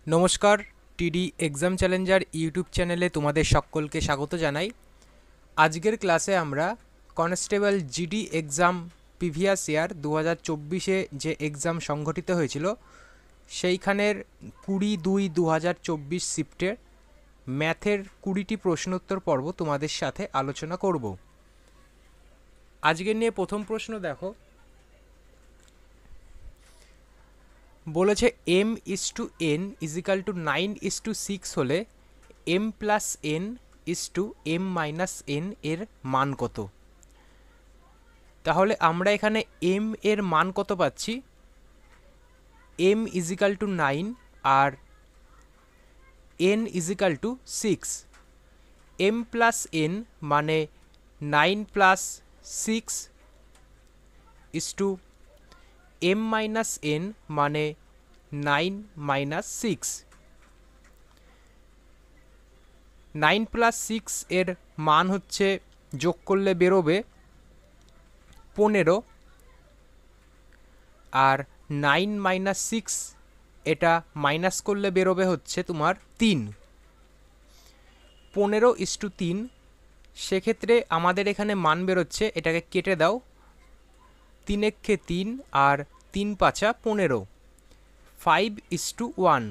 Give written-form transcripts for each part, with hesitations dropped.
নমস্কার, টিডি exam Challenger YouTube চ্যানেলে তোমাদের সকলকে স্বাগত জানাই। আজকের ক্লাসে আমরা constable GD exam previous year 2024-এ যে এক্সাম সংঘটিত হয়েছিল সেইখানের 20/2/2024 শিফটের ম্যাথের 20টি প্রশ্নোত্তর পর্ব তোমাদের সাথে আলোচনা করব। আজকের নিয়ে প্রথম প্রশ্ন দেখো, বলেছে m/n = 9:6 হলে m+n/m-n এর মান কত? তাহলে আমরা এখানে m এর মান কত পাচ্ছি? m = 9 আর n = 6। m+n মানে 9 + 6 m-n মানে 9 - 6। 9 + 6 এর মান হচ্ছে যোগ করলে বেরোবে 15, আর 9 - 6 এটা মাইনাস করলে বেরোবে হচ্ছে তোমার 3। 15:3। সেক্ষেত্রে আমাদের এখানে মান বেরোচ্ছে, এটাকে কেটে দাও, 3 × 3 আর 3 × 5 = 15। 5:1।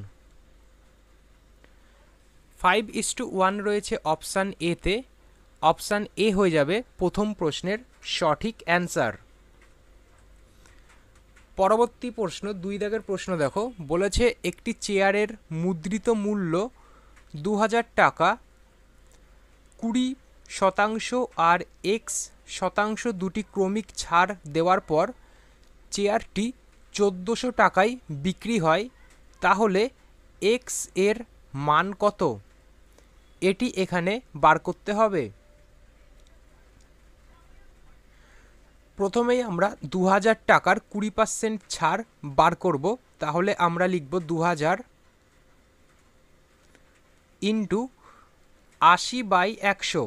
5:1 রয়েছে অপশান এতে। অপশান এ হয়ে যাবে প্রথম প্রশ্নের সঠিক অ্যান্সার। পরবর্তী প্রশ্ন 2 দাগের প্রশ্ন দেখো, বলেছে একটি চেয়ারের মুদ্রিত মূল্য 2000 টাকা, 20% আর x% দুটি ক্রমিক ছাড় দেওয়ার পর চেয়ারটি 1400 টাকায় বিক্রি হয়, তাহলে x এর মান কত? এটি এখানে বার করতে হবে। প্রথমেই আমরা 2000 টাকার 20% ছাড় বার করব। তাহলে আমরা লিখব 2000 × 80/100।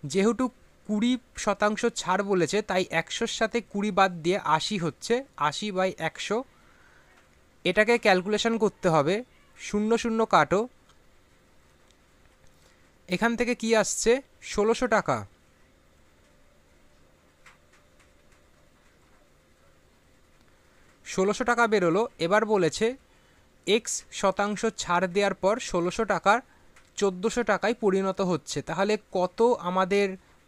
যেহেতু 20% ছাড় বলেছে তাই 100-র সাথে 20 বাদ দিয়ে 80 হচ্ছে। 80/100 এটাকে ক্যালকুলেশন করতে হবে। 0 0 কাটো, এখান থেকে কি আসছে? 1600 টাকা। 1600 টাকা বেরোলো। এবার বলেছে x% ছাড় দেওয়ার পর 1600 টাকার 1400 টাকায় পরিণত হচ্ছে। তাহলে কত আমাদের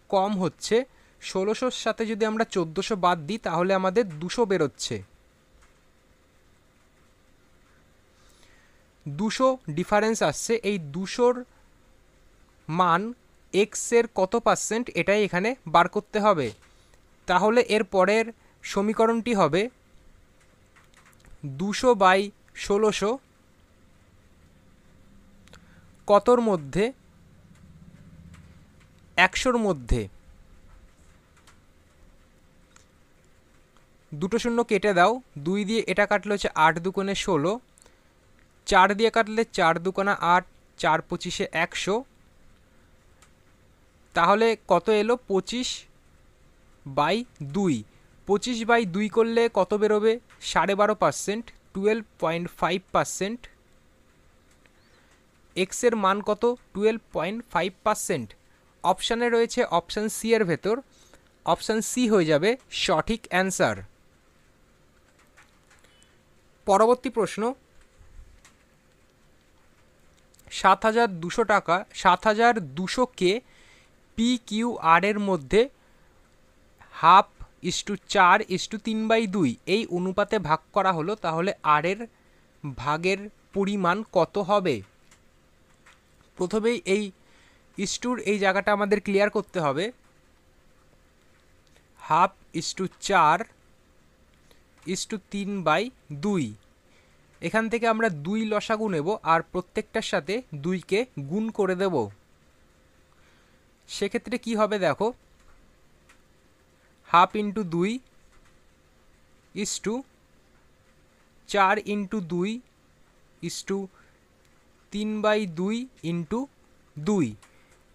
কম হচ্ছে? 1600-র সাথে যদি আমরা 1400 বাদ দিই তাহলে আমাদের 200 বেরোচ্ছে। 200 ডিফারেন্স আসছে। এই 200-র মান x এর কত পার্সেন্ট এটাই এখানে বার করতে হবে। তাহলে এর পরের সমীকরণটি হবে 200/1600 কতর মধ্যে? 100-র মধ্যে। 2 শূন্য কেটে দাও, 2 দিয়ে এটা কাটলে হচ্ছে 8 × 2 = 16, 4 দিয়ে কাটলে 4 × 2 = 8, 4 × 25 = 100। তাহলে কত এলো? 25/2। 25/2 করলে কত বেরোবে? 12.5%, 12.5%। এক্স এর মান কত? 12.5%। অপশানে রয়েছে অপশান সি এর ভেতর। অপশান সি হয়ে যাবে সঠিক অ্যান্সার। পরবর্তী প্রশ্ন, 7200 টাকা, 7200-কে PQR এর মধ্যে 1/2:4:3/2 এই অনুপাতে ভাগ করা হলো, তাহলে আর এর ভাগের পরিমাণ কত হবে? প্রথমেই এই ইস্টুর এই জায়গাটা আমাদের ক্লিয়ার করতে হবে। 1/4:3/2। এখান থেকে আমরা 2 লসাগু নেব আর প্রত্যেকটার সাথে 2কে গুণ করে দেব। সেক্ষেত্রে কি হবে দেখো, 1/2 × 2 = 4 × 2 = 3/2 × 2।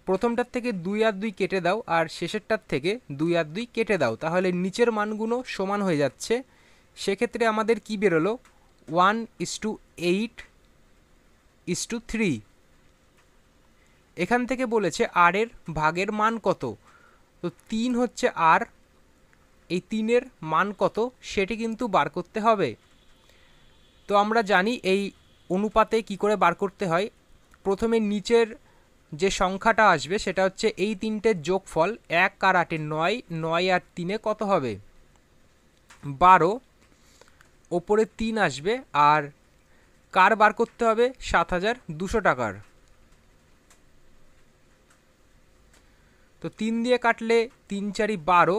প্রথমটার থেকে 2 আর 2 কেটে দাও আর শেষেরটার থেকে 2 আর 2 কেটে দাও, তাহলে নিচের মানগুলো সমান হয়ে যাচ্ছে। সেক্ষেত্রে আমাদের কি বেরোলো? 1:8:3। এখান থেকে বলেছে আর এর ভাগের মান কত, তো 3 হচ্ছে আর, এই 3-এর মান কত সেটি কিন্তু বার করতে হবে। তো আমরা জানি এই অনুপাতে কি করে বার করতে হয়। প্রথমে নিচের যে সংখ্যাটা আসবে সেটা হচ্ছে এই তিনটের যোগফল, 1 আর 8 9, 9 আর 3 কত হবে 12, ওপরে 3 আসবে, আর কার বার করতে হবে 7200 টাকার। তো 3 দিয়ে কাটলে 3 4 12,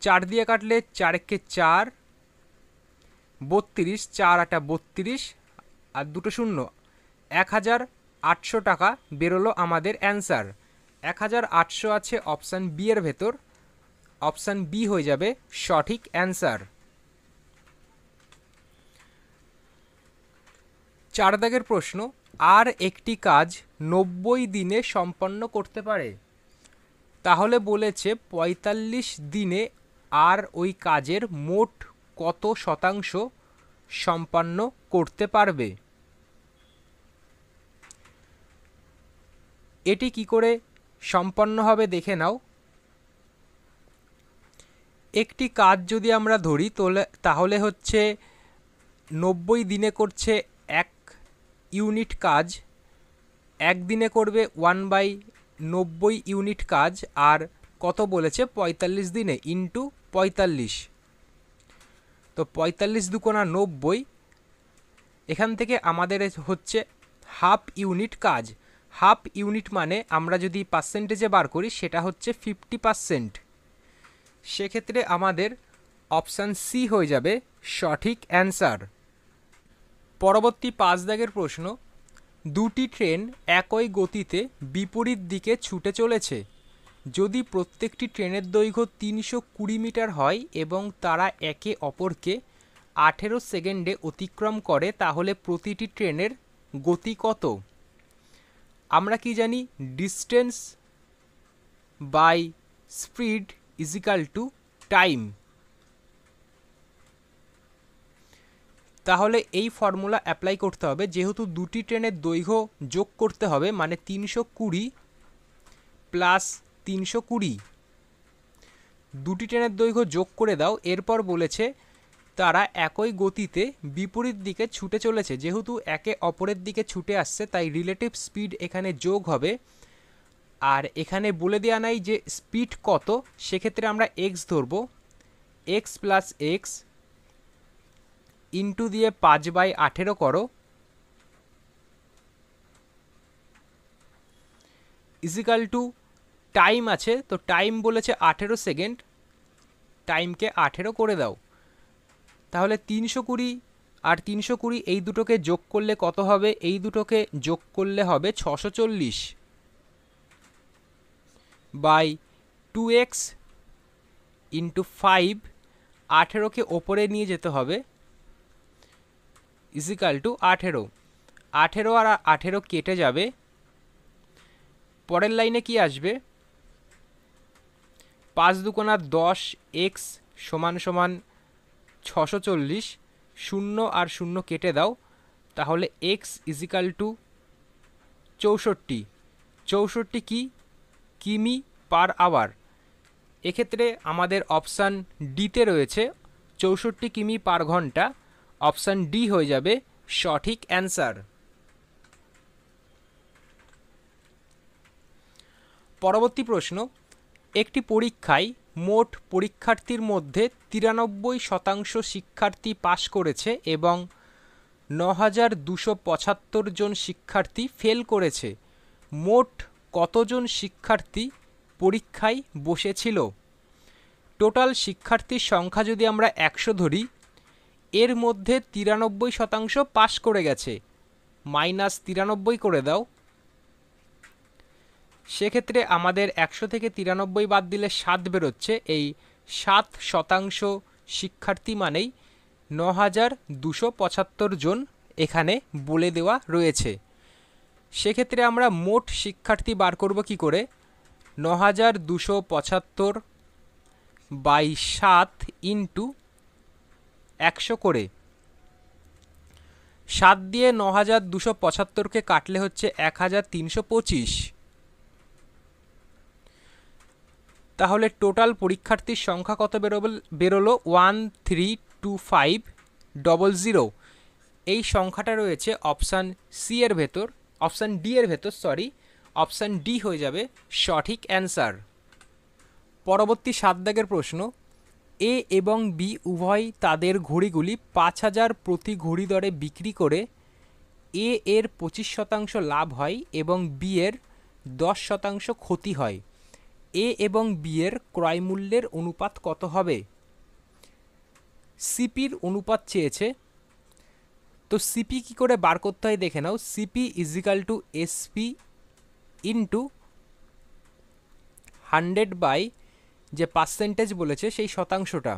4 দিয়ে কাটলে 4 × 4 32, 4 8 32 আর 2 শূন্য, 1800 টাকা বেরোলো আমাদের অ্যান্সার। 1800 আছে অপশান বি এর ভেতর, অপশান বি হয়ে যাবে সঠিক অ্যান্সার। 4 দাগের প্রশ্ন, আর একটি কাজ 90 দিনে সম্পন্ন করতে পারে, তাহলে বলেছে 45 দিনে আর ওই কাজের মোট কত শতাংশ সম্পন্ন করতে পারবে। এটি কি করে সম্পন্ন হবে দেখে নাও। একটি কাজ যদি আমরা ধরি তাহলে হচ্ছে 90 দিনে করছে 1 ইউনিট কাজ, একদিনে করবে 1/90 ইউনিট কাজ, আর কত বলেছে 45 দিনে ইন্টু 45, তো 45 দুকোনা 90, এখান থেকে আমাদের হচ্ছে হাফ ইউনিট কাজ। হাফ ইউনিট মানে আমরা যদি পার্সেন্টেজে বার করি সেটা হচ্ছে 50%, সেক্ষেত্রে আমাদের অপশান সি হয়ে যাবে সঠিক অ্যান্সার। পরবর্তী 5 দাগের প্রশ্ন, দুটি ট্রেন একই গতিতে বিপরীত দিকে ছুটে চলেছে, যদি প্রত্যেকটি ট্রেনের দৈর্ঘ্য 320 মিটার হয় এবং তারা একে অপরকে 18 সেকেন্ডে অতিক্রম করে, তাহলে প্রতিটি ট্রেনের গতি কত। আমরা কি জানি, distance by speed is equal to time. তাহলে এই ফর্মুলা অ্যাপ্লাই করতে হবে, যেহেতু দুটি ট্রেনের দৈর্ঘ্য যোগ করতে হবে, মানে 320 প্লাস 320, দুটি ট্রেনের দৈর্ঘ্য যোগ করে দাও। এরপর বলেছে তারা একই গতিতে বিপরীত দিকে ছুটে চলেছে, যেহেতু একে অপরের দিকে ছুটে আসছে তাই রিলেটিভ স্পিড এখানে যোগ হবে, আর এখানে বলে দেওয়া নাই যে স্পিড কত, সেক্ষেত্রে আমরা এক্স ধরবো, এক্স প্লাস এক্স ইন্টু দিয়ে 5/18 করো, ইজিক্যাল টু টাইম আছে, তো টাইম বলেছে 18 সেকেন্ড, টাইমকে 18 করে দাও। তাহলে 320 আর 320 এই দুটোকে যোগ করলে কত হবে, এই দুটোকে যোগ করলে হবে 640 বাই 2x ইন্টু 5, 18কে ওপরে নিয়ে যেতে হবে, ইজিক্যাল টু 18 আর 18 কেটে যাবে। পরের লাইনে কি আসবে, 5 দুকোনা 10, x সমান সমান 640, 0 আর 0 কেটে দাও, তাহলে x ইজিক্যাল টু 64 কি কিমি পার আওয়ার। এক্ষেত্রে আমাদের অপশান ডিতে রয়েছে 64 কিমি পার ঘন্টা, অপশান ডি হয়ে যাবে সঠিক অ্যান্সার। পরবর্তী প্রশ্ন, একটি পরীক্ষায় মোট পরীক্ষার্থীর মধ্যে 93% শিক্ষার্থী পাশ করেছে এবং 9275 জন শিক্ষার্থী ফেল করেছে, মোট কতজন শিক্ষার্থী পরীক্ষায় বসেছিল। টোটাল শিক্ষার্থীর সংখ্যা যদি আমরা 100 ধরি, এর মধ্যে 93% পাশ করে গেছে, -93 করে দাও, সেক্ষেত্রে আমাদের 100 থেকে 93 বাদ দিলে 7 বেরোচ্ছে, এই 7% শিক্ষার্থী মানেই 9275 জন এখানে বলে দেওয়া রয়েছে। সেক্ষেত্রে আমরা মোট শিক্ষার্থী বার করব কি করে, 9275 বাই 7 ইন্টু 100 করে, 7 দিয়ে 9275কে কাটলে হচ্ছে 1325। তাহলে টোটাল পরীক্ষার্থীর সংখ্যা কত বেরোলো 132500। এই সংখ্যাটা রয়েছে অপশান সি এর ভেতর, অপশান ডি এর ভেতর, অপশান ডি হয়ে যাবে সঠিক অ্যান্সার। পরবর্তী 7 দাগের প্রশ্ন, এ এবং বি উভয় তাদের ঘড়িগুলি 5000 প্রতি ঘড়ি দরে বিক্রি করে এ এর 25% লাভ হয় এবং বি এর 10% ক্ষতি হয়। এ এবং বি এর ক্রয় মূল্যের অনুপাত কত হবে? সিপির অনুপাত চেয়েছে, তো সিপি কী করে বার করতে হয় দেখে নাও। CP is equal to SP into 100 by যে পার্সেন্টেজ বলেছে সেই শতাংশটা।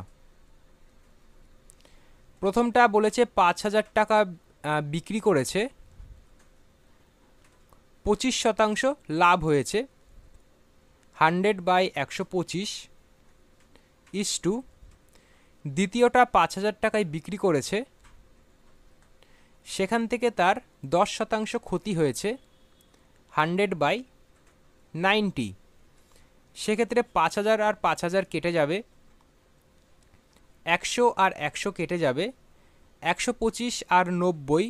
প্রথমটা বলেছে 5000 টাকা বিক্রি করেছে, 25% লাভ হয়েছে, 100 বাই 125 ইস টু দ্বিতীয়টা 5000 টাকায় বিক্রি করেছে, সেখান থেকে তার 10% ক্ষতি হয়েছে, 100 বাই 90। সেক্ষেত্রে 5000 আর 5000 কেটে যাবে, 100 আর 100 কেটে যাবে, 125 আর 90।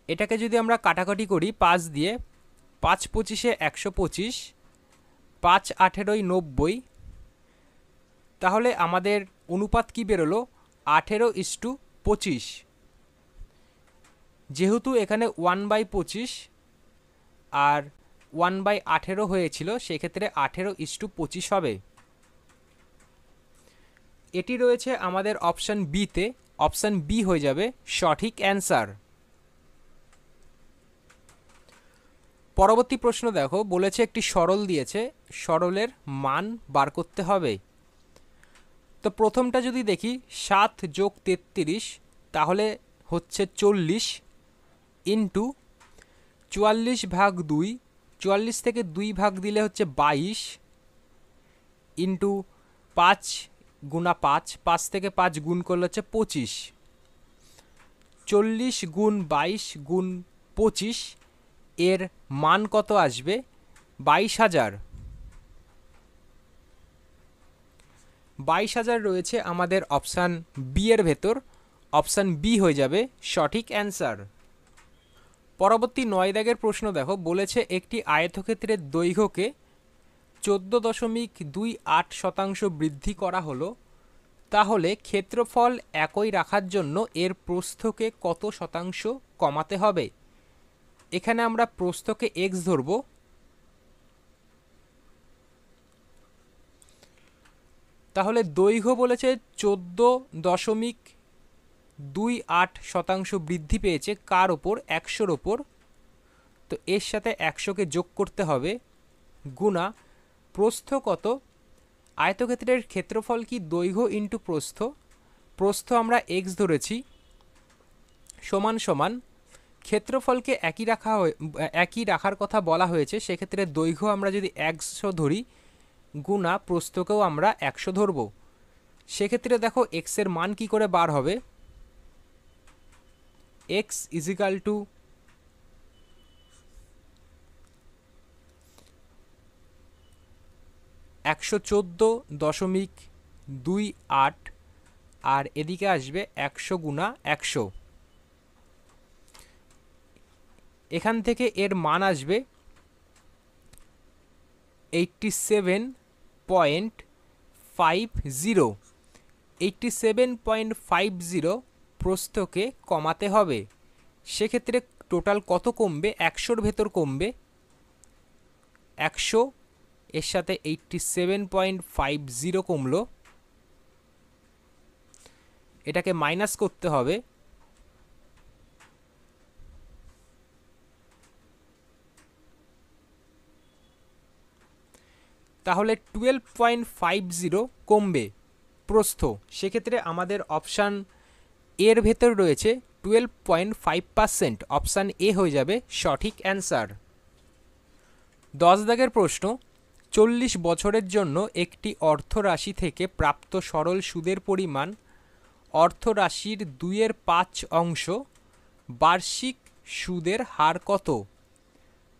এটাকে যদি আমরা কাটাকাটি করি 5 দিয়ে, 5 25-এ 125, 5 18-য় 90, তাহলে আমাদের অনুপাত কি বেরোলো 18:25। যেহেতু এখানে 1/25 আর 1/18 হয়েছিল, সেক্ষেত্রে 18:25 হবে। এটি রয়েছে আমাদের অপশান বিতে, অপশান বি হয়ে যাবে সঠিক অ্যান্সার। পরবর্তী প্রশ্ন দেখো, বলেছে একটি সরল দিয়েছে, সরলের মান বার করতে হবে। তো প্রথমটা যদি দেখি 7 যোগ 33, তাহলে হচ্ছে 40 ইন্টু 44 ভাগ 2, 44 থেকে 2 ভাগ দিলে হচ্ছে 22 ইন্টু 5 গুণা 5, 5 থেকে 5 গুণ করলে হচ্ছে 25। 40 গুণ 22 গুণ 25 এর মান কত আসবে? 22,000। 22,000 রয়েছে আমাদের অপশান বি এর ভেতর, অপশান বি হয়ে যাবে সঠিক অ্যান্সার। পরবর্তী 9 দাগের প্রশ্ন দেখো, বলেছে একটি আয়তক্ষেত্রের দৈর্ঘ্যকে 14.28% বৃদ্ধি করা হলো, তাহলে ক্ষেত্রফল একই রাখার জন্য এর প্রস্থকে কত শতাংশ কমাতে হবে? এখানে আমরা প্রস্থকে এক্স ধরব, তাহলে দৈর্ঘ্য বলেছে 14.28% বৃদ্ধি পেয়েছে কার ওপর? 100-র ওপর। তো এর সাথে 100কে যোগ করতে হবে, গুণা প্রস্থ কত? আয়তক্ষেত্রের ক্ষেত্রফল কি দৈর্ঘ্য ইন্টু প্রস্থ, প্রস্থ আমরা এক্স ধরেছি, সমান সমান ক্ষেত্রফলকে একই রাখার কথা বলা হয়েছে, সেক্ষেত্রে দৈর্ঘ্য আমরা যদি 100 ধরি, গুণা প্রস্থকেও আমরা 100 ধরব। সেক্ষেত্রে দেখো এক্স এর মান কি করে বার হবে? এক্স ইজিক্যাল টু 114.28 আর এদিকে আসবে 100 গুণা 100। এখান থেকে এর মান আসবে 87.50। 87.50 প্রস্থকে কমাতে হবে। সেক্ষেত্রে টোটাল কত কমবে? 100-র ভেতর কমবে, 100 এর সাথে 87.50 কমলো, এটাকে মাইনাস করতে হবে, তাহলে 12.50 কমবে প্রস্থ। সেক্ষেত্রে আমাদের অপশান এর ভেতর রয়েছে 12.5%, অপশান এ হয়ে যাবে সঠিক অ্যান্সার। 10 দাগের প্রশ্ন, 40 বছরের জন্য একটি অর্থরাশি থেকে প্রাপ্ত সরল সুদের পরিমাণ অর্থরাশির 2/5 অংশ বার্ষিক সুদের হার কত?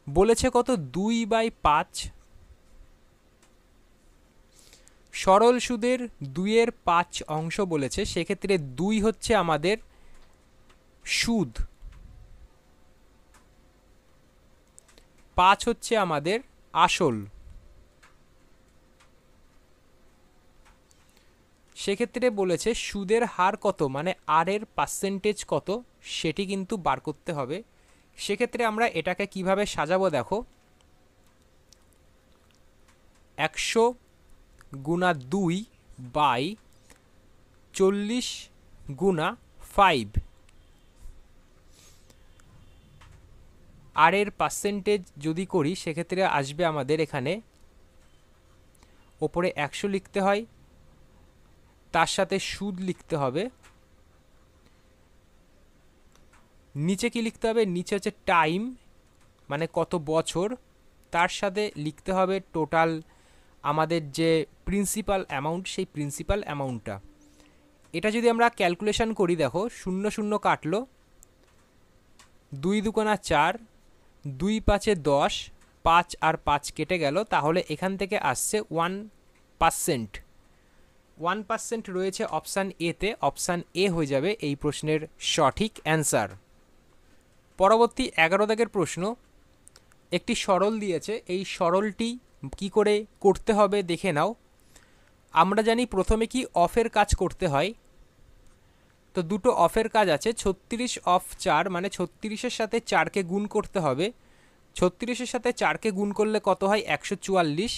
বলেছে কত? 2/5। সরল সুদের 2/5 অংশ বলেছে, সেক্ষেত্রে 2 হচ্ছে আমাদের সুদ, 5 হচ্ছে আমাদের আসল। সেক্ষেত্রে বলেছে সুদের হার কত, মানে আর এর পার্সেন্টেজ কত, সেটি কিন্তু বার করতে হবে। সেক্ষেত্রে আমরা এটাকে কিভাবে সাজাবো দেখো, 100 গুণা 2/40 গুণা 5। আর এর পার্সেন্টেজ যদি করি সেক্ষেত্রে আসবে আমাদের এখানে ওপরে 100 লিখতে হয়, তার সাথে সুদ লিখতে হবে, নিচে কি লিখতে হবে, নিচে হচ্ছে টাইম মানে কত বছর, তার সাথে লিখতে হবে টোটাল আমাদের যে প্রিন্সিপাল অ্যামাউন্ট, সেই প্রিন্সিপাল অ্যামাউন্টটা। এটা যদি আমরা ক্যালকুলেশন করি দেখো, 0 0 কাটলো, 2 2 4, 2 5 10, 5 আর 5 কেটে গেল, তাহলে এখান থেকে আসছে 1%। 1% রয়েছে অপশান এতে, অপশান এ হয়ে যাবে এই প্রশ্নের সঠিক অ্যান্সার। পরবর্তী 11 দাগের প্রশ্ন, একটি সরল দিয়েছে, এই সরলটি কি করে করতে হবে দেখে নাও। আমরা জানি প্রথমে কি অফের কাজ করতে হয়, তো দুটো অফের কাজ আছে। 36 অফ 4 মানে 36-এর সাথে 4কে গুণ করতে হবে। 36-এর সাথে 4কে গুণ করলে কত হয়, 144।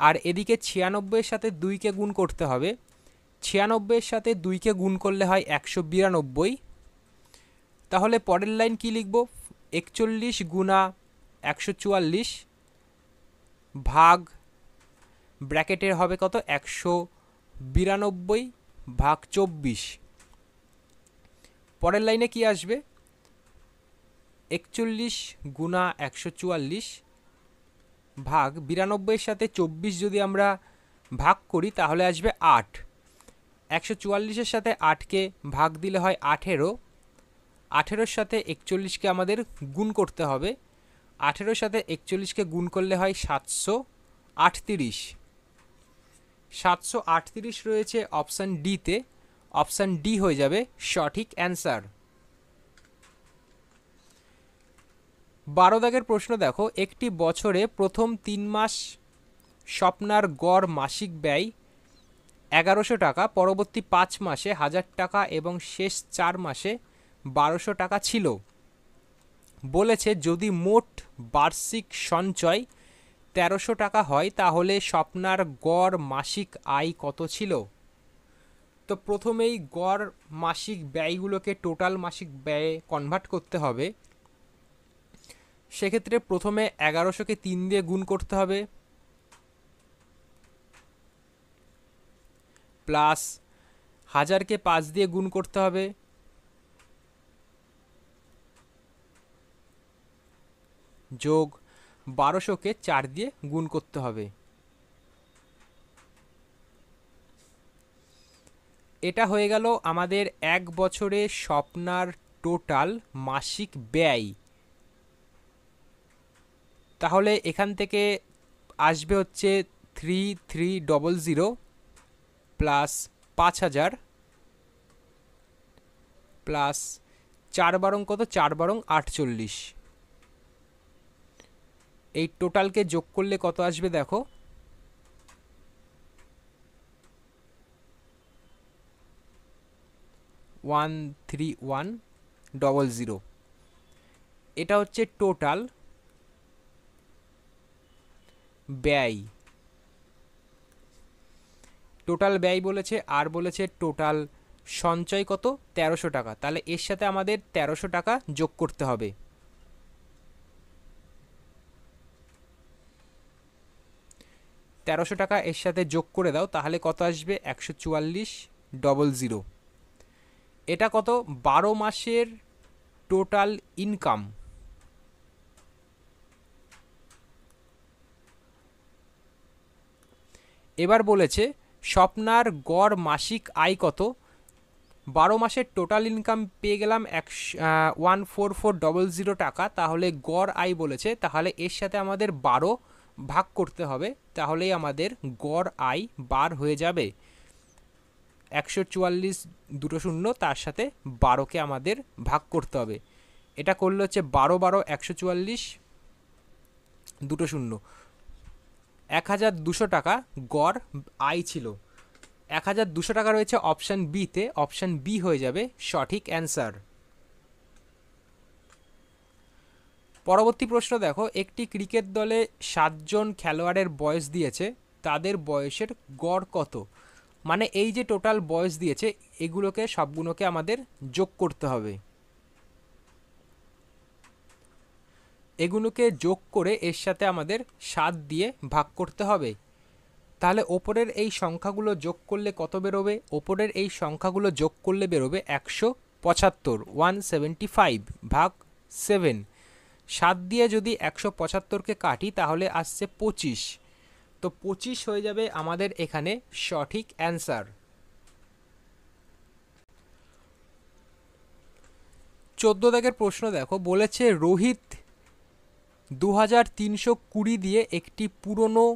আর এদিকে 96-এর সাথে 2কে গুণ করতে হবে। 96-এর সাথে 2কে গুণ করলে হয় 192। তাহলে পরের লাইন কি লিখব, 41 গুণা 144 ভাগ ব্র্যাকেটের হবে কত, 192 ভাগ 24। পরের লাইনে কি আসবে, 41 গুণা 144 ভাগ 92-এর সাথে 24 যদি আমরা ভাগ করি তাহলে আসবে 8। 144-এর সাথে 8কে ভাগ দিলে হয় 18। 18-এর সাথে 41কে আমাদের গুণ করতে হবে। 18-এর সাথে 41কে গুণ করলে হয় 738। 738 রয়েছে অপশান ডিতে, অপশান ডি হয়ে যাবে সঠিক অ্যান্সার। 12 দাগের প্রশ্ন দেখো, একটি বছরে প্রথম 3 মাস স্বপ্নার গড় মাসিক ব্যয় 1100 টাকা, পরবর্তী 5 মাসে 1000 টাকা এবং শেষ 4 মাসে 1200 টাকা ছিল। বলেছে যদি মোট বার্ষিক সঞ্চয় 1300 টাকা হয় তাহলে স্বপ্নার গড় মাসিক আয় কত ছিল। তো প্রথমেই গড় মাসিক ব্যয়গুলোকে টোটাল মাসিক ব্যয়ে কনভার্ট করতে হবে। সেক্ষেত্রে প্রথমে 1100-কে 3 দিয়ে গুণ করতে হবে, প্লাস 1000-কে 5 দিয়ে গুণ করতে হবে, যোগ 1200-কে 4 দিয়ে গুণ করতে হবে। এটা হয়ে গেল আমাদের এক বছরে স্বপ্নার টোটাল মাসিক ব্যয়। তাহলে এখান থেকে আসবে হচ্ছে 3300 প্লাস 5000 প্লাস 4 বারং কত, 4 বারং 48। এই টোটালকে যোগ করলে কত আসবে দেখো, 13100। এটা হচ্ছে টোটাল ব্যয়। টোটাল ব্যয় বলেছে, আর বলেছে টোটাল সঞ্চয় কত, 1300 টাকা। তাহলে এর সাথে আমাদের 1300 টাকা যোগ করতে হবে। টাকা এর সাথে যোগ করে দাও, তাহলে কত আসবে, 144,000। এটা কত, 12 মাসের টোটাল ইনকাম। এবার বলেছে স্বপ্নার গড় মাসিক আয় কত। 12 মাসের টোটাল ইনকাম পেয়ে গেলাম 14400 টাকা। তাহলে গড় আয় বলেছে, তাহলে এর সাথে আমাদের 12 ভাগ করতে হবে, তাহলেই আমাদের গড় আয় বার হয়ে যাবে। 144 দুটো শূন্য, তার সাথে 12কে আমাদের ভাগ করতে হবে। এটা করলে হচ্ছে 12 12 144 দুটো শূন্য, 1200 টাকা গড় আয় ছিল। 1200 টাকা রয়েছে অপশান বিতে, অপশান বি হয়ে যাবে সঠিক অ্যান্সার। পরবর্তী প্রশ্ন দেখো, একটি ক্রিকেট দলে 7 জন খেলোয়াড়ের বয়স দিয়েছে, তাদের বয়সের গড় কত? মানে এই যে টোটাল বয়স দিয়েছে, এগুলোকে সবগুলোকে আমাদের যোগ করতে হবে। এগুলোকে যোগ করে এর সাথে আমাদের 7 দিয়ে ভাগ করতে হবে। তাহলে ওপরের এই সংখ্যাগুলো যোগ করলে কত বেরোবে? ওপরের এই সংখ্যাগুলো যোগ করলে বেরোবে 175, 175 ভাগ 7। 7 দিয়ে যদি 175কে কাটি তাহলে আসছে 25, তো 25 হয়ে যাবে আমাদের এখানে সঠিক অ্যান্সার। 14 দাগের প্রশ্ন দেখো, বলেছে রোহিত 2320 দিয়ে একটি পুরনো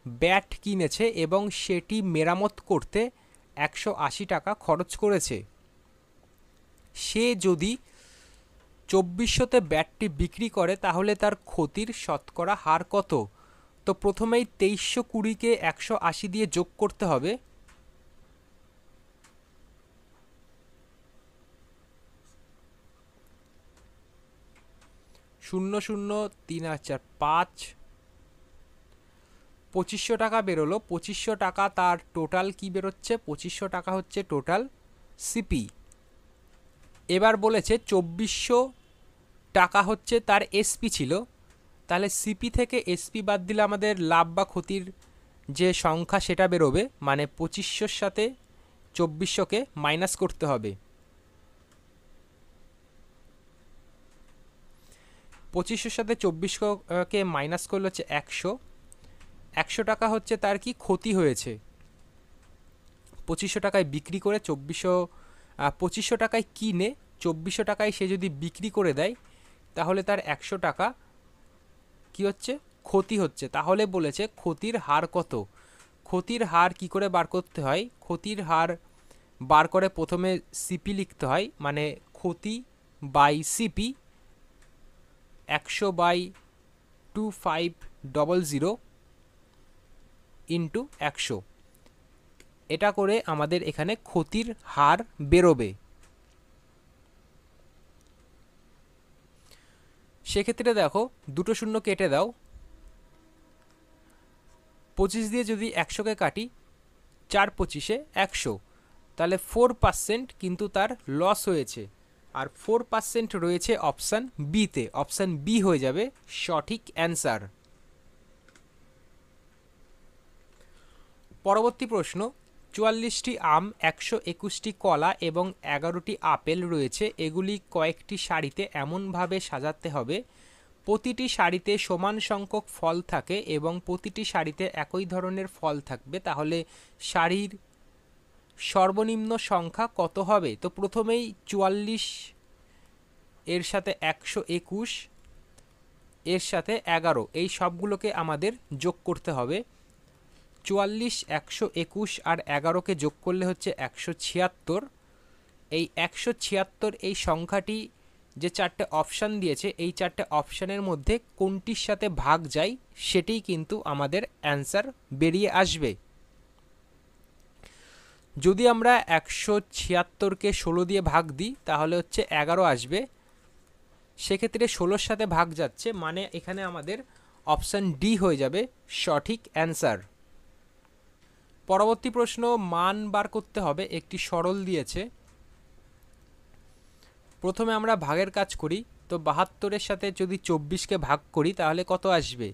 ব্যাট কিনেছে এবং সেটি মেরামত করতে 180 টাকা খরচ করেছে। সে যদি 2400-তে ব্যাটটি বিক্রি করে তাহলে তার ক্ষতির শতকরা হার কত? তো প্রথমেই 2320কে 180 দিয়ে যোগ করতে হবে। শূন্য শূন্য 3 আর 4 5, 2500 টাকা বেরোলো। 2500 টাকা তার টোটাল কি বেরোচ্ছে? 2500 টাকা হচ্ছে টোটাল সিপি। এবার বলেছে 2400 টাকা হচ্ছে তার এসপি ছিল, তাহলে সিপি থেকে এসপি বাদ দিলে আমাদের লাভ বা ক্ষতির যে সংখ্যা সেটা বেরোবে, মানে 2500-র সাথে 2400-কে মাইনাস করতে হবে। 2500-র সাথে 2400-কে মাইনাস করলে হচ্ছে 100। 100 টাকা হচ্ছে তার কি ক্ষতি হয়েছে। 2500 টাকায় বিক্রি করে 2500 টাকায় কিনে 2400 টাকায় সে যদি বিক্রি করে দেয় তাহলে তার 100 টাকা কি হচ্ছে? ক্ষতি হচ্ছে। তাহলে বলেছে ক্ষতির হার কত? ক্ষতির হার কি করে বার করতে হয়? ক্ষতির হার বার করে প্রথমে সিপি লিখতে হয়, মানে ক্ষতি বাই সিপি 100/2500 ইন্টু 100। এটা করে আমাদের এখানে ক্ষতির হার বেরোবে। সেক্ষেত্রে দেখো দুটো শূন্য কেটে দাও। 25 দিয়ে যদি 100-কে কাটি, 4 25-এ 100, তাহলে 4% কিন্তু তার লস হয়েছে। আর 4% রয়েছে অপশান বিতে, অপশান বি হয়ে যাবে সঠিক অ্যান্সার। পরবর্তী প্রশ্ন, 44টি আম, 121টি কলা এবং 11টি আপেল রয়েছে। এগুলি কয়েকটি সারিতে এমনভাবে সাজাতে হবে প্রতিটি সারিতে সমান সংখ্যক ফল থাকে এবং প্রতিটি সারিতে একই ধরনের ফল থাকবে। তাহলে সারির সর্বনিম্ন সংখ্যা কত হবে? তো প্রথমেই 44 এর সাথে 121 এর সাথে 11 এই সবগুলোকে আমাদের যোগ করতে হবে। 44, 121 আর 11-কে যোগ করলে হচ্ছে 176। এই 176 এই সংখ্যাটি যে 4টে অপশান দিয়েছে, এই 4টে অপশানের মধ্যে কোনটির সাথে ভাগ যায় সেটাই কিন্তু আমাদের অ্যান্সার বেরিয়ে আসবে। যদি আমরা 176-কে 16 দিয়ে ভাগ দিই তাহলে হচ্ছে 11 আসবে। সেক্ষেত্রে 16-র সাথে ভাগ যাচ্ছে, মানে এখানে আমাদের অপশান ডি হয়ে যাবে সঠিক অ্যান্সার। পরবর্তী প্রশ্ন, মান বার করতে হবে। একটি সরল দিয়েছে, প্রথমে আমরা ভাগের কাজ করি। তো 72-এর সাথে যদি 24-কে ভাগ করি তাহলে কত আসবে?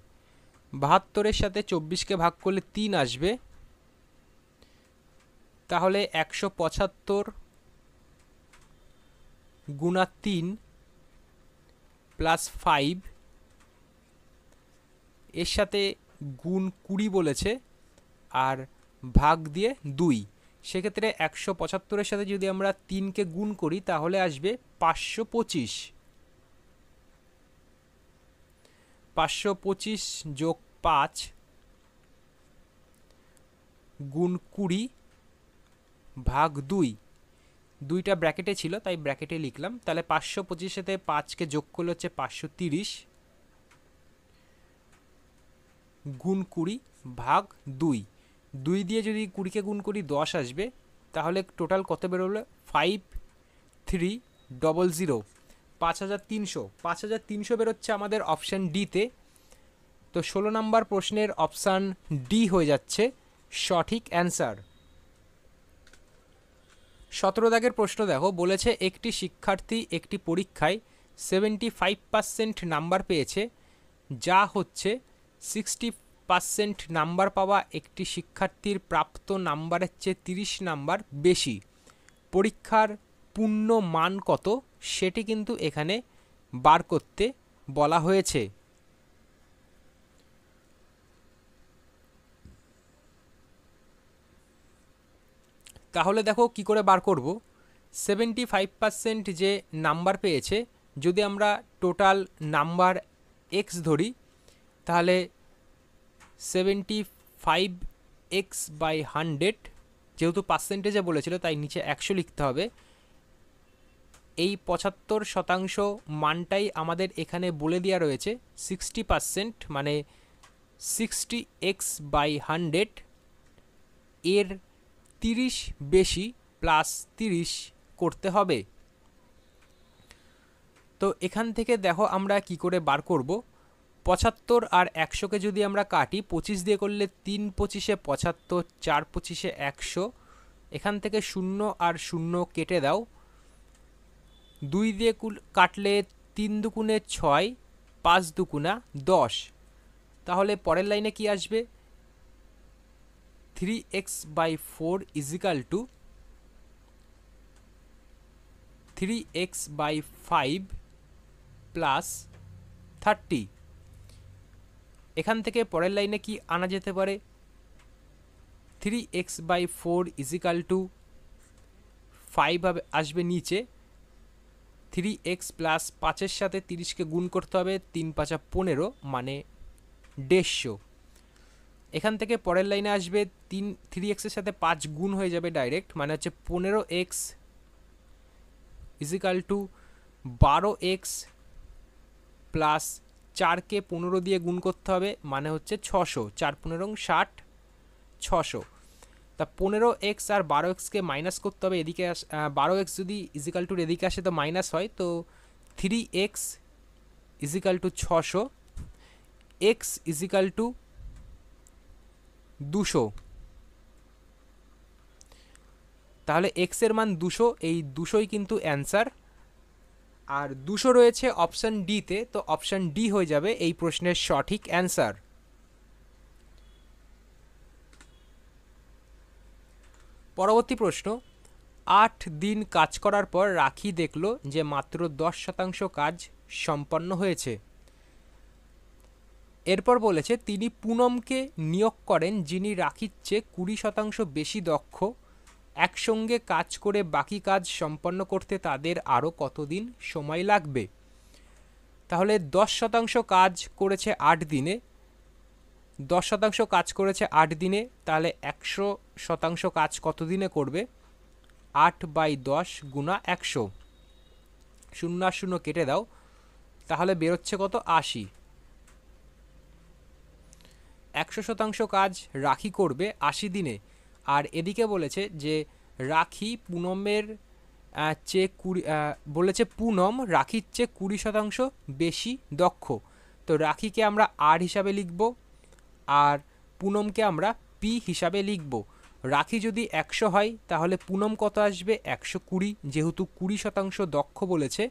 72-এর সাথে 24-কে ভাগ করলে 3 আসবে। তাহলে 175 গুণা 3 প্লাস 5, এর সাথে গুণ 20 বলেছে, আর ভাগ দিয়ে 2। সেক্ষেত্রে 175-এর সাথে যদি আমরা 3কে গুণ করি তাহলে আসবে 525। 525 যোগ 5 গুণ 20 ভাগ 2, 2টা ব্র্যাকেটে ছিল তাই ব্র্যাকেটে লিখলাম। তাহলে 525 সাথে 5কে যোগ করলে হচ্ছে 530 গুণ 20 ভাগ 2, 2 দিয়ে যদি 20কে গুণ করি 10 আসবে। তাহলে টোটাল কত বেরোলো? 5300, 5300 বেরোচ্ছে আমাদের অপশান ডিতে। তো 16 নম্বর প্রশ্নের অপশান ডি হয়ে যাচ্ছে সঠিক অ্যান্সার। 17 দাগের প্রশ্ন দেখো, বলেছে একটি শিক্ষার্থী একটি পরীক্ষায় 75% নাম্বার পেয়েছে, যা হচ্ছে 60% নাম্বার পাওয়া একটি শিক্ষার্থীর প্রাপ্ত নাম্বারের চেয়ে 30 নাম্বার বেশি। পরীক্ষার পূর্ণ মান কত সেটি কিন্তু এখানে বার করতে বলা হয়েছে। তাহলে দেখো কি করে বার করব। 75% যে নাম্বার পেয়েছে, যদি আমরা টোটাল নাম্বার এক্স ধরি তাহলে 75x/100, যেহেতু পার্সেন্টেজে বলেছিল তাই নিচে 100 লিখতে হবে। এই 75% মানটাই আমাদের এখানে বলে দেওয়া রয়েছে 60%, মানে 60x/100 এর 30 বেশি প্লাস 30 করতে হবে। তো এখান থেকে দেখো আমরা কি করে বার করব। 75 আর 100কে যদি আমরা কাটি, 25 দিয়ে করলে 3 25-এ 75, 4 25-এ 100। এখান থেকে 0 আর 0 কেটে দাও। 2 দিয়ে কাটলে 3 দুগুণে 6, 5 দুগুণা 10। তাহলে পরের লাইনে কি আসবে? 3x/4 = 3x/5 plus 30। এখান থেকে পরের লাইনে কি আনা যেতে পারে? 3x/4 = 5 আসবে নিচে। 3x প্লাস 5-এর সাথে 30কে গুণ করতে হবে, 3 5 15, মানে 150। এখান থেকে পরের লাইনে আসবে 3x-এর সাথে 5 গুণ হয়ে যাবে ডাইরেক্ট, মানে হচ্ছে 15x = 12x প্লাস 4কে 15 দিয়ে গুণ করতে হবে, মানে হচ্ছে 600। 4 15 60, 600। তা 15x আর 12xকে মাইনাস করতে হবে। এদিকে 12x যদি = এদিকে আসে তো মাইনাস হয়, তো 3x = 600, x = 200। তাহলে x এর মান 200, এই 200ই কিন্তু অ্যান্সার। আর 200 রয়েছে অপশান ডিতে, তো অপশান ডি হয়ে যাবে এই প্রশ্নের সঠিক অ্যান্সার। পরবর্তী প্রশ্ন, 8 দিন কাজ করার পর রাখি দেখল যে মাত্র 10% কাজ সম্পন্ন হয়েছে। এরপর বলেছে তিনি পুনমকে নিয়োগ করেন, যিনি রাখির চেয়ে 20% বেশি দক্ষ। একসঙ্গে কাজ করে বাকি কাজ সম্পন্ন করতে তাদের আরও কতদিন সময় লাগবে? তাহলে 10% কাজ করেছে 8 দিনে, 10% কাজ করেছে 8 দিনে, তাহলে 100% কাজ কত দিনে করবে? 8/10 গুণা 100, 0 আর 0 কেটে দাও, তাহলে বেরোচ্ছে কত? 80। 100% কাজ রাখি করবে 80 দিনে। আর এদিকে বলেছে যে রাখি পুনমের চেয়ে বলেছে পুনম রাখির চেয়ে 20% বেশি দক্ষ। তো রাখিকে আমরা আর হিসাবে লিখব আর পুনমকে আমরা পি হিসাবে লিখব। রাখি যদি 100 হয় তাহলে পুনম কত আসবে? 120, যেহেতু 20% দক্ষ বলেছে।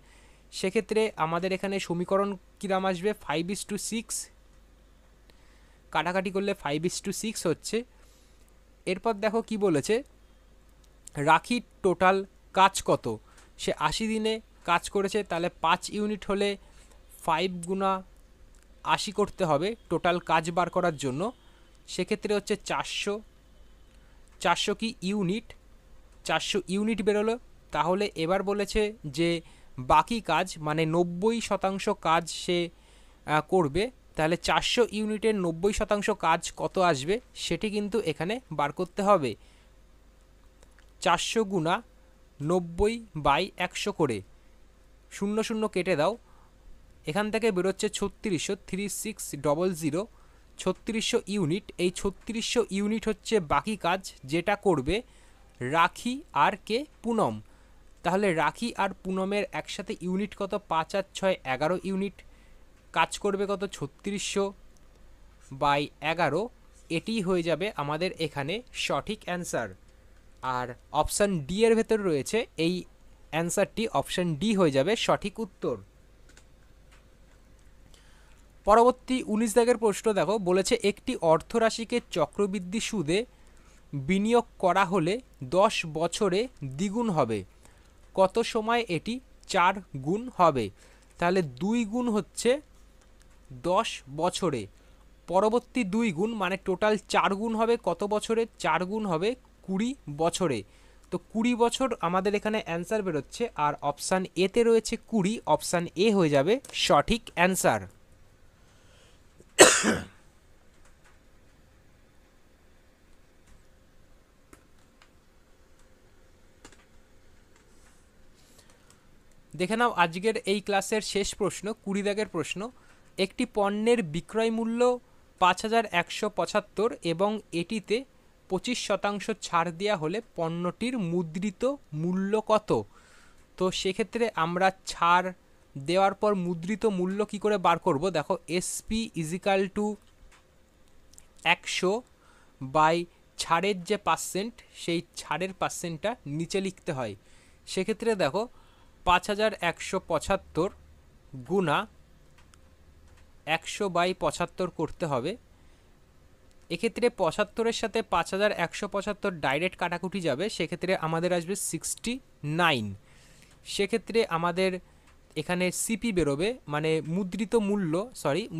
সেক্ষেত্রে আমাদের এখানে সমীকরণ কিরাম আসবে? 5:6, কাটাকাটি করলে 5:6 হচ্ছে। এরপর দেখো কি বলেছে, রাখির টোটাল কাজ কত? সে 80 দিনে কাজ করেছে, তাহলে 5 ইউনিট হলে 5 গুণা 80 করতে হবে টোটাল কাজ বার করার জন্য। সেক্ষেত্রে হচ্ছে 400 কি ইউনিট, 400 ইউনিট বেরোলো। তাহলে এবার বলেছে যে বাকি কাজ মানে 90% কাজ সে করবে, তাহলে 400 ইউনিটের 90% কাজ কত আসবে সেটি কিন্তু এখানে বার করতে হবে। 400 গুণা 90/100 করে 0 কেটে দাও, এখান থেকে বেরোচ্ছে 3600, 3600 3600 ইউনিট। এই 3600 ইউনিট হচ্ছে বাকি কাজ যেটা করবে রাখি আর কে পুনম। তাহলে রাখি আর পুনমের একসাথে ইউনিট কত? 5 আর 6 11 ইউনিট। কাজ করবে কত? 3600/11। এটি হয়ে যাবে আমাদের এখানে সঠিক অ্যান্সার। আর অপশান ডি এর ভেতর রয়েছে এই অ্যান্সারটি, অপশান ডি হয়ে যাবে সঠিক উত্তর। পরবর্তী 19 দাগের প্রশ্ন দেখো, বলেছে একটি অর্থরাশিকে চক্রবৃদ্ধি সুদে বিনিয়োগ করা হলে 10 বছরে দ্বিগুণ হবে, কত সময় এটি 4 গুণ হবে? তাহলে 2 গুণ হচ্ছে 10 বছরে, পরবর্তী 2 গুণ মানে টোটাল 4 গুণ হবে কত বছরে? 4 গুণ হবে 20 বছরে। তো 20 বছর আমাদের এখানে অ্যান্সার বেরোচ্ছে, আর অপশান এতে রয়েছে 20, অপশান এ হয়ে যাবে সঠিক অ্যান্সার। দেখে নাও আজকের এই ক্লাসের শেষ প্রশ্ন, 20 দাগের প্রশ্ন। একটি পণ্যের বিক্রয় মূল্য 5175 এবং এটিতে 25% ছাড় দেওয়া হলে পণ্যটির মুদ্রিত মূল্য কত? তো সেক্ষেত্রে আমরা ছাড় দেওয়ার পর মুদ্রিত মূল্য কি করে বার করব? দেখো, এসপি ইজিক্যাল টু 100 বাই ছাড়ের যে পার্সেন্ট, সেই ছাড়ের পার্সেন্টটা নিচে লিখতে হয়। সেক্ষেত্রে দেখো 5175 গুণা 100/75 করতে হবে। এক্ষেত্রে 75-এর সাথে 5175 ডাইরেক্ট কাটাকুটি যাবে, সেক্ষেত্রে আমাদের আসবে 69। সেক্ষেত্রে আমাদের এখানে সিপি বেরোবে, মানে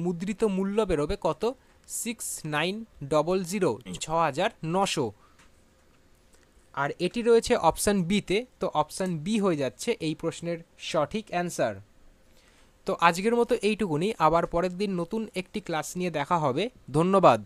মুদ্রিত মূল্য বেরোবে কত? 6900, 6900। আর এটি রয়েছে অপশান বিতে, তো অপশান বি হয়ে যাচ্ছে এই প্রশ্নের সঠিক অ্যান্সার। তো আজকের মতো এইটুকুনি, আবার পরের দিন নতুন একটি ক্লাস নিয়ে দেখা হবে। ধন্যবাদ।